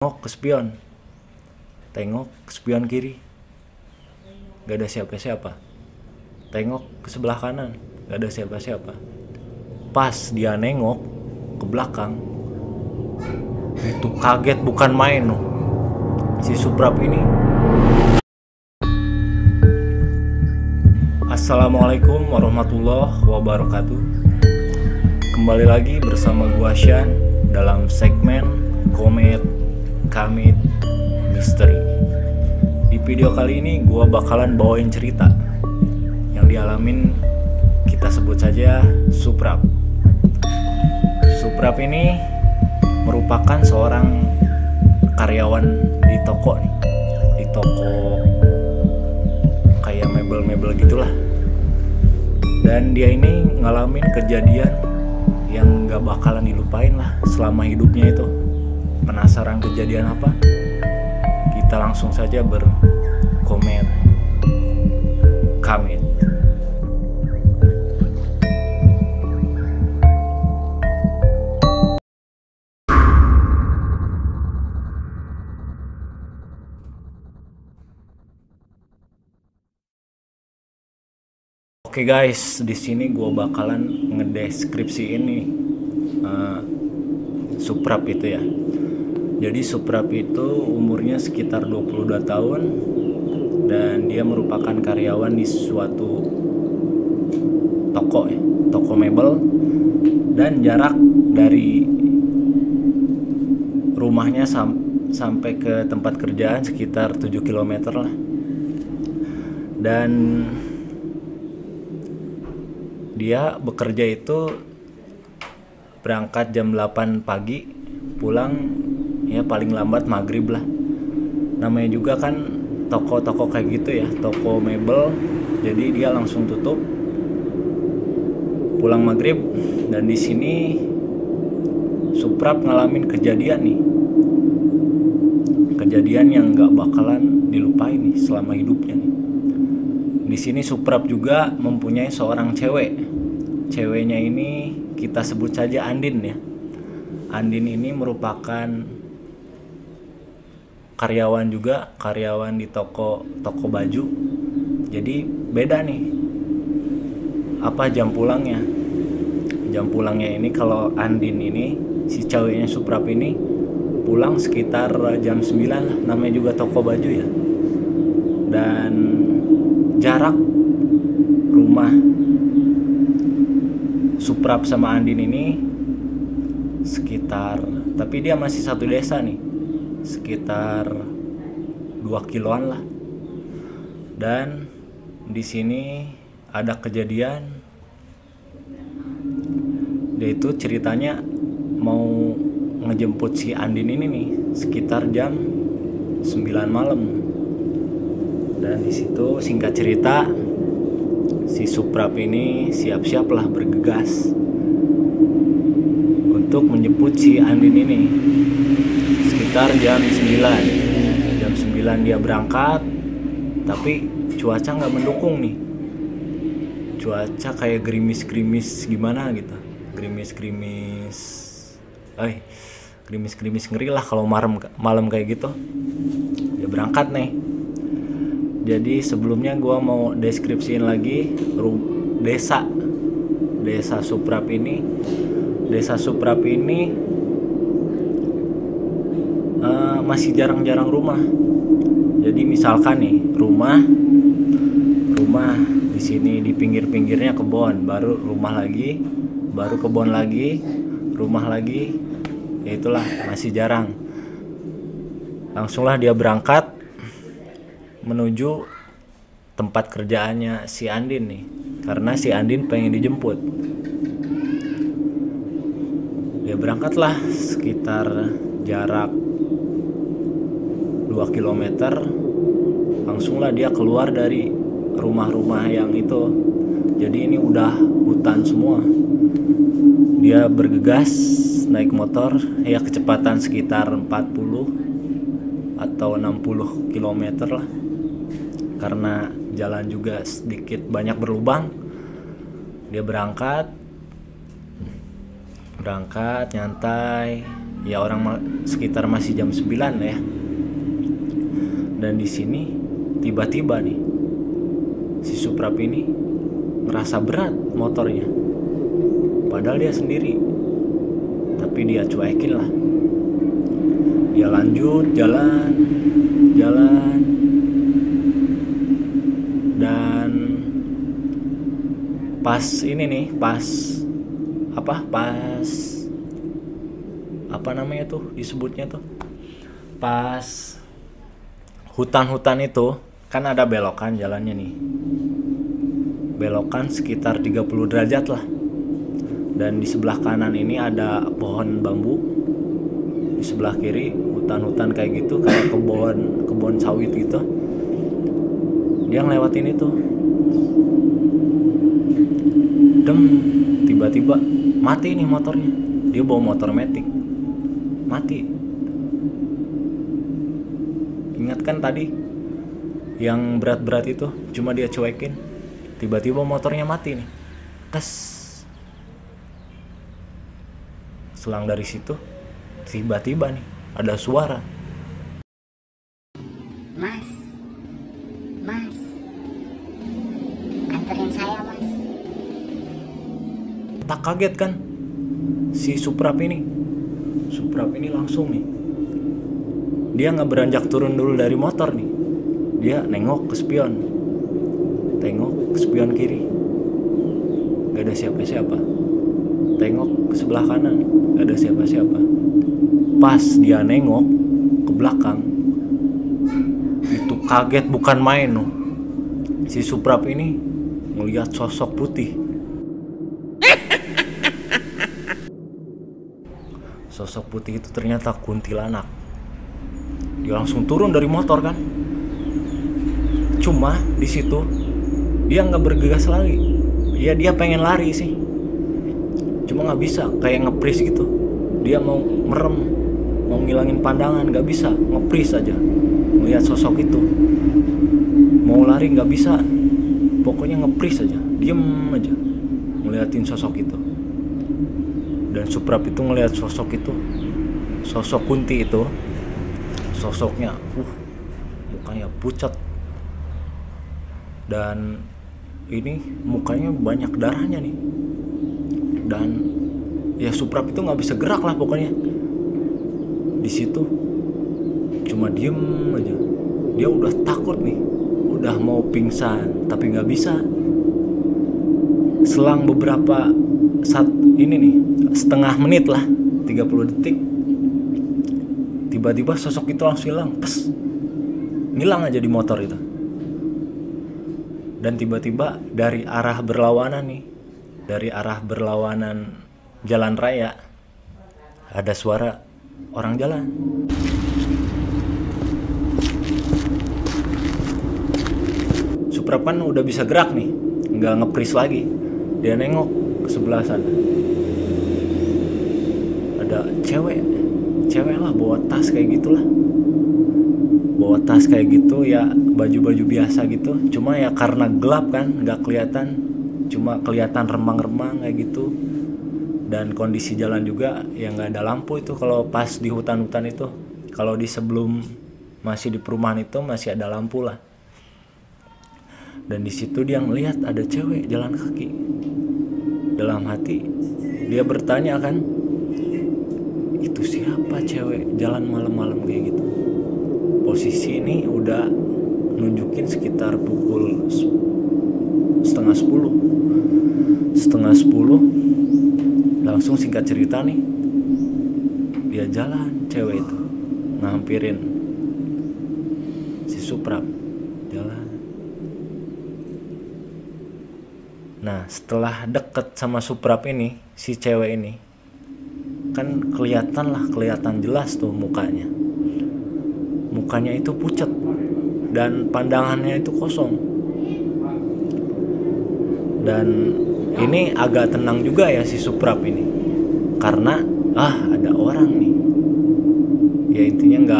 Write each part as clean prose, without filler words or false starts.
Tengok ke spion. Tengok ke spion kiri. Gak ada siapa-siapa. Tengok ke sebelah kanan. Gak ada siapa-siapa. Pas dia nengok ke belakang, itu kaget bukan main loh. Si Suprap ini. Assalamualaikum warahmatullahi wabarakatuh. Kembali lagi bersama gua Shan dalam segmen Komet Kamit Misteri. Di video kali ini gua bakalan bawain cerita yang dialamin, kita sebut saja Suprap. Suprap ini merupakan seorang karyawan di toko nih, di toko kayak mebel-mebel gitulah. Dan dia ini ngalamin kejadian yang gak bakalan dilupain lah selama hidupnya itu. Penasaran kejadian apa? Kita langsung saja berkomet kamit. Oke guys, di sini gue bakalan ngedeskripsiin nih Suprap itu ya. Jadi Suprap itu umurnya sekitar 22 tahun dan dia merupakan karyawan di suatu toko ya, toko mebel, dan jarak dari rumahnya sampai ke tempat kerjaan sekitar 7 km lah. Dan dia bekerja itu berangkat jam 8 pagi, pulang ya paling lambat maghrib lah. Namanya juga kan toko-toko kayak gitu ya, toko mebel, jadi dia langsung tutup pulang maghrib. Dan di sini Suprap ngalamin kejadian nih, kejadian yang gak bakalan dilupain nih selama hidupnya nih. Di sini Suprap juga mempunyai seorang cewek. Ceweknya ini kita sebut saja Andin ya. Andin ini merupakan karyawan juga, karyawan di toko baju. Jadi beda nih apa jam pulangnya. Jam pulangnya ini kalau Andin ini, si ceweknya Suprap ini pulang sekitar jam 9 lah, namanya juga toko baju ya. Dan jarak rumah Suprap sama Andin ini sekitar, tapi dia masih satu desa nih, sekitar 2 kiloan lah. Dan di sini ada kejadian, dia itu ceritanya mau ngejemput si Andin ini nih sekitar jam 9 malam. Dan di situ singkat cerita, si Suprap ini siap-siap lah bergegas untuk menjemput si Andin ini sekitar jam 9. Jam 9 dia berangkat, tapi cuaca nggak mendukung nih. Cuaca kayak gerimis-gerimis gimana gitu, gerimis-gerimis ngeri lah kalau malam kayak gitu. Dia berangkat nih. Jadi sebelumnya gue mau deskripsiin lagi desa Suprap ini. Desa Suprap ini masih jarang-jarang rumah. Jadi misalkan nih rumah di sini, di pinggir-pinggirnya kebon, baru rumah lagi, baru kebon lagi, rumah lagi. Ya itulah, masih jarang. Langsunglah dia berangkat menuju tempat kerjaannya si Andin nih, karena si Andin pengen dijemput. Dia berangkatlah sekitar jarak 2 km. Langsunglah dia keluar dari rumah-rumah yang itu. Jadi ini udah hutan semua. Dia bergegas naik motor ya, kecepatan sekitar 40 atau 60 km lah, karena jalan juga sedikit banyak berlubang. Dia berangkat nyantai ya sekitar masih jam 9 ya. Dan di sini tiba-tiba nih si Suprap ini ngerasa berat motornya, padahal dia sendiri, tapi dia cuekin lah. Dia lanjut jalan dan pas ini nih, pas apa namanya tuh disebutnya tuh, pas hutan-hutan itu kan ada belokan jalannya nih, belokan sekitar 30 derajat lah. Dan di sebelah kanan ini ada pohon bambu, di sebelah kiri hutan-hutan kayak gitu, kayak kebun sawit gitu. Dia ngelewatin itu, tiba-tiba mati nih motornya. Dia bawa motor matic, mati. Ingat kan tadi yang berat-berat itu cuma dia cuekin, tiba-tiba motornya mati nih. Tes. Selang dari situ tiba-tiba nih ada suara, Mas, anterin saya mas. Tak kaget kan si Suprap ini langsung nih, dia nggak beranjak turun dulu dari motor nih. Dia nengok ke spion kiri, gak ada siapa-siapa. Tengok ke sebelah kanan, gak ada siapa-siapa. Pas dia nengok ke belakang, itu kaget bukan main loh. Si Suprap ini ngelihat sosok putih. Sosok putih itu ternyata kuntilanak. Dia langsung turun dari motor kan. Cuma di situ dia nggak bergegas lagi. Ya dia pengen lari sih, cuma nggak bisa, kayak ngepris gitu. Dia mau merem, mau ngilangin pandangan, nggak bisa, ngepris aja melihat sosok itu. Mau lari nggak bisa, pokoknya ngepris aja, diem aja ngeliatin sosok itu. Dan Suprap itu ngelihat sosok itu, sosok Kunti itu, sosoknya mukanya pucat, dan ini mukanya banyak darahnya nih. Dan ya Suprap itu nggak bisa gerak lah pokoknya. Di situ cuma diem aja. Dia udah takut nih, udah mau pingsan tapi nggak bisa. Selang beberapa saat ini nih, setengah menit lah, 30 detik, tiba-tiba sosok itu langsung hilang, ngilang aja di motor itu. Dan tiba-tiba dari arah berlawanan nih, dari arah berlawanan jalan raya, ada suara orang jalan. Suprap kan udah bisa gerak nih, nggak ngepris lagi. Dia nengok ke sebelah sana, ada cewek lah bawa tas kayak gitulah, bawa tas kayak gitu ya, baju-baju biasa gitu. Cuma ya karena gelap kan, nggak kelihatan, cuma kelihatan remang-remang kayak gitu. Dan kondisi jalan juga ya nggak ada lampu itu kalau pas di hutan-hutan itu. Kalau di sebelum masih di perumahan itu masih ada lampu lah. Dan di situ dia ngelihat ada cewek jalan kaki. Dalam hati dia bertanya kan, itu siapa cewek jalan malam-malam kayak gitu. Posisi ini udah nunjukin sekitar pukul setengah 10. Langsung singkat cerita nih, dia jalan, cewek itu ngampirin si Suprap, jalan. Nah setelah deket sama Suprap ini, si cewek ini kan kelihatan jelas tuh mukanya itu pucat dan pandangannya itu kosong. Dan ini agak tenang juga ya si Suprap ini, karena ada orang nih. Ya intinya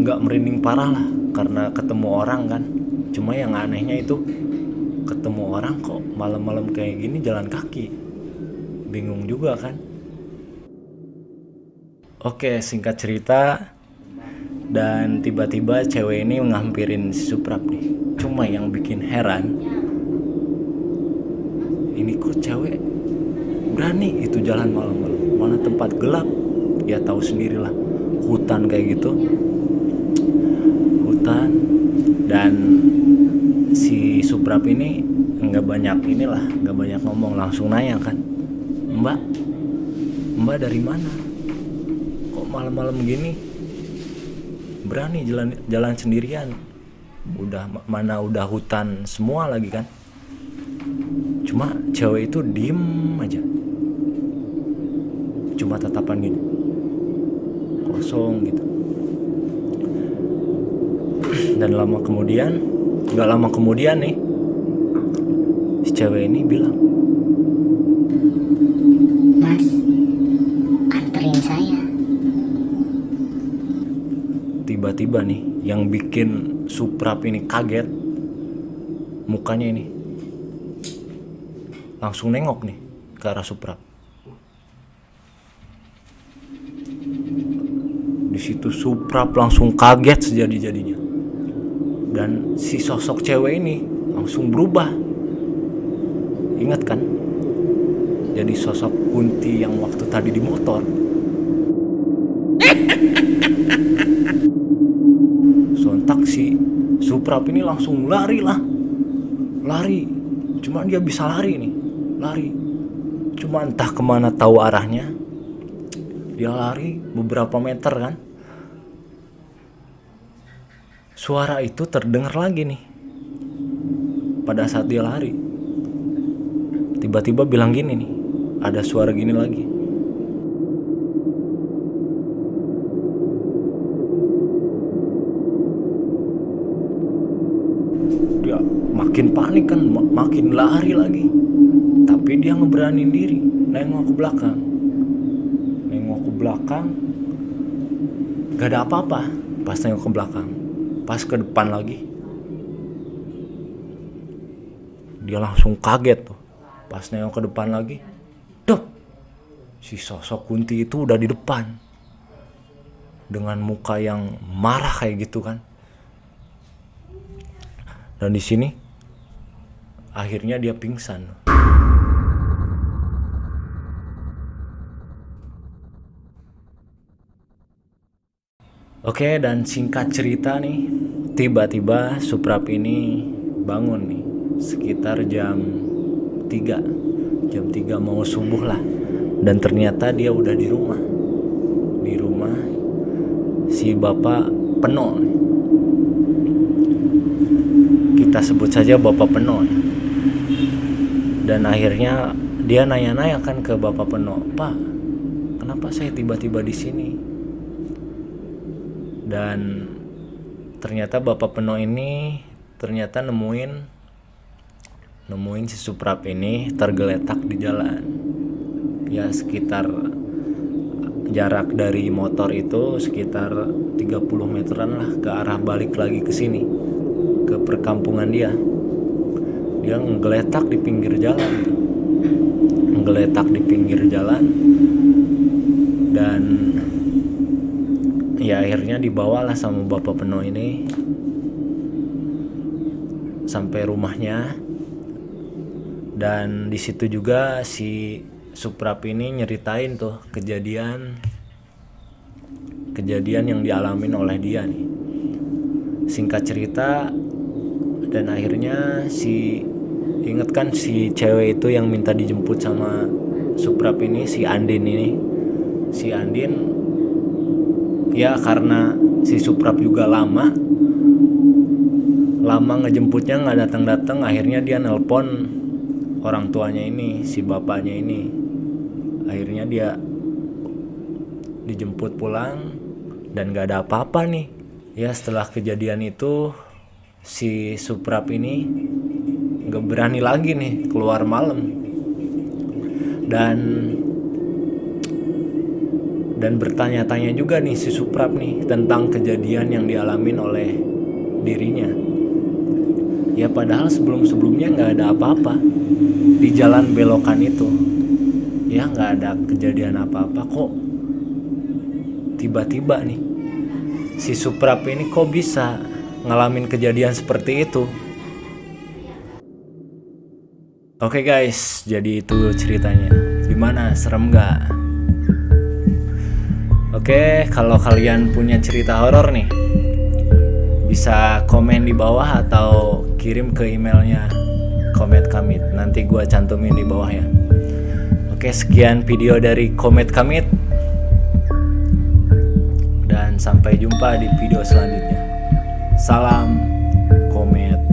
nggak merinding parah lah karena ketemu orang kan. Cuma yang anehnya itu ketemu orang kok malam-malam kayak gini jalan kaki. Bingung juga kan. Oke, singkat cerita, dan tiba-tiba cewek ini ngampirin si Suprap nih. Cuma yang bikin heran, ini kok cewek berani itu jalan malam-malam, mana tempat gelap, ya tahu sendirilah, hutan kayak gitu, hutan. Dan si Suprap ini nggak banyak ngomong, langsung nanya kan, mbak dari mana, kok malam-malam gini berani jalan sendirian, udah hutan semua lagi kan. Cuma cewek itu diem aja, cuma tatapan gini, kosong gitu. Dan gak lama kemudian nih, si cewek ini bilang, Mas, anterin saya. tiba-tiba nih yang bikin Suprap ini kaget, mukanya ini langsung nengok nih ke arah Suprap. Di situ Suprap langsung kaget sejadi-jadinya, dan si sosok cewek ini langsung berubah. Ingat kan, jadi sosok Kunti yang waktu tadi di motor. Sontak si Suprap ini langsung lari. Cuma dia bisa lari. Cuma entah kemana tahu arahnya. Dia lari beberapa meter kan. Suara itu terdengar lagi nih. Pada saat dia lari, tiba-tiba bilang gini nih, ada suara gini lagi. Dia makin panik kan, makin lari lagi. Tapi dia ngeberanin diri, nengok ke belakang. Gak ada apa-apa pas nengok ke belakang. Pas ke depan lagi, dia langsung kaget tuh. Pas nengok ke depan lagi, si sosok Kunti itu udah di depan dengan muka yang marah kayak gitu kan. Dan di sini akhirnya dia pingsan. Oke, dan singkat cerita nih, tiba-tiba Suprap ini bangun nih sekitar jam 3 mau subuh lah. Dan ternyata dia udah di rumah si Bapak Peno. Kita sebut saja Bapak Peno. Dan akhirnya dia nanya-nanya kan ke Bapak Peno, Pak, kenapa saya tiba-tiba di sini? Dan ternyata Bapak Peno ini ternyata nemuin si Suprap ini tergeletak di jalan. Ya sekitar jarak dari motor itu sekitar 30 meteran lah ke arah balik lagi ke sini, ke perkampungan dia. Dia ngegeletak di pinggir jalan. Dan ya akhirnya dibawalah sama Bapak Peno ini sampai rumahnya. Dan di situ juga si Suprap ini nyeritain tuh kejadian yang dialamin oleh dia nih. Singkat cerita, dan akhirnya inget kan si cewek itu yang minta dijemput sama Suprap ini, si Andin ya karena si Suprap juga lama ngejemputnya nggak datang, akhirnya dia nelpon orang tuanya ini, si bapaknya ini. Akhirnya dia dijemput pulang dan gak ada apa-apa nih. Ya setelah kejadian itu si Suprap ini gak berani lagi nih keluar malam. Dan bertanya-tanya juga nih si Suprap nih tentang kejadian yang dialamin oleh dirinya. Ya padahal sebelumnya gak ada apa-apa di jalan belokan itu. Ya gak ada kejadian apa-apa kok. tiba-tiba nih si Suprap ini kok bisa ngalamin kejadian seperti itu. Oke guys, jadi itu ceritanya. Gimana, serem nggak? Oke, kalau kalian punya cerita horor nih, bisa komen di bawah atau kirim ke emailnya Komet Kamit. Nanti gua cantumin di bawah ya. Oke, sekian video dari Komet Kamit. Dan sampai jumpa di video selanjutnya. Salam Komet